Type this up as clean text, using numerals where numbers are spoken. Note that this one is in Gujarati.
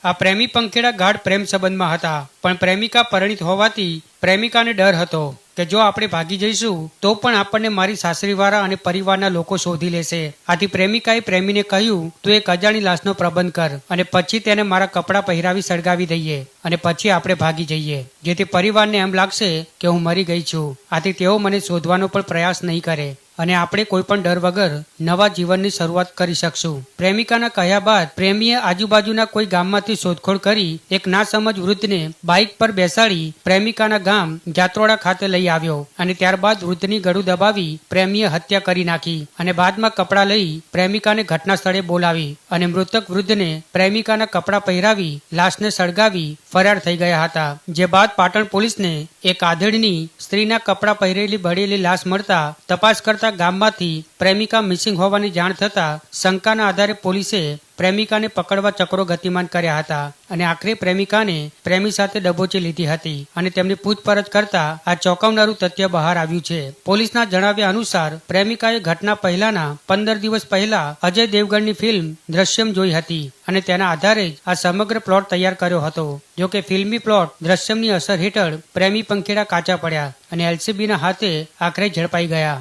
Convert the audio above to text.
આ પ્રેમી પંખીડા ગાઢ પ્રેમ સંબંધમાં હતા, પણ પ્રેમિકા પરિણીત હોવાથી પ્રેમિકાને ડર હતો કે જો આપણે ભાગી જઈશું તો પણ આપણને મારી સાસરીવાળા અને પરિવારના લોકો શોધી લેશે. આથી પ્રેમિકાએ પ્રેમીને કહ્યું, તું એક અજાણી લાશનો પ્રબંધ કર અને પછી તેને મારા કપડાં પહેરાવી સળગાવી દઈએ અને પછી આપણે ભાગી જઈએ, જેથી પરિવારને એમ લાગશે કે હું મરી ગઈ છું. આથી તેઓ મને શોધવાનો પણ પ્રયાસ નહીં કરે અને આપણે કોઈ પણ ડર વગર નવા જીવનની શરૂઆત કરી શકશું. પ્રેમિકાના કહ્યા બાદ પ્રેમીએ આજુબાજુના કોઈ ગામમાંથી શોધખોળ કરી એક નાસમજ વૃદ્ધને બાઇક પર બેસાડી પ્રેમિકાના ગામ જાત્રોડા ખાતે લઈ આવ્યો અને ત્યારબાદ વૃદ્ધની ગળું દબાવી પ્રેમીએ હત્યા કરી નાખી અને બાદમાં કપડાં લઈ પ્રેમિકાને ઘટના સ્થળે બોલાવી અને મૃતક વૃદ્ધને પ્રેમિકાના કપડાં પહેરાવી લાશને સળગાવી ફરાર થઈ ગયા હતા. જે બાદ પાટણ પોલીસને એક આધેડની સ્ત્રીના કપડાં પહેરેલી બળેલી લાશ મળતા તપાસ કરતા ગામમાંથી પ્રેમિકા મિસિંગ હોવાની જાણ થતા શંકાના આધારે પોલીસે પ્રેમિકાને પકડવા ચક્રો ગતિમાન કર્યા હતા અને આખરે પ્રેમિકાને પ્રેમી સાથે દબોચી લીધી હતી અને તેમની પૂછપરછ કરતા આ ચોંકાવનારું તથ્ય બહાર આવ્યું છે. પોલીસના જણાવ્યા અનુસાર પ્રેમિકાએ ઘટના પહેલાના 15 દિવસ પહેલા અજય દેવગણની ફિલ્મ દ્રશ્યમ જોઈ હતી અને તેના આધારે જ આ સમગ્ર પ્લોટ તૈયાર કર્યો હતો. જોકે ફિલ્મી પ્લોટ દ્રશ્યમની અસર હેઠળ પ્રેમી પંખીડા કાચા પડ્યા અને એલસીબીના હાથે આખરે ઝડપાઈ ગયા.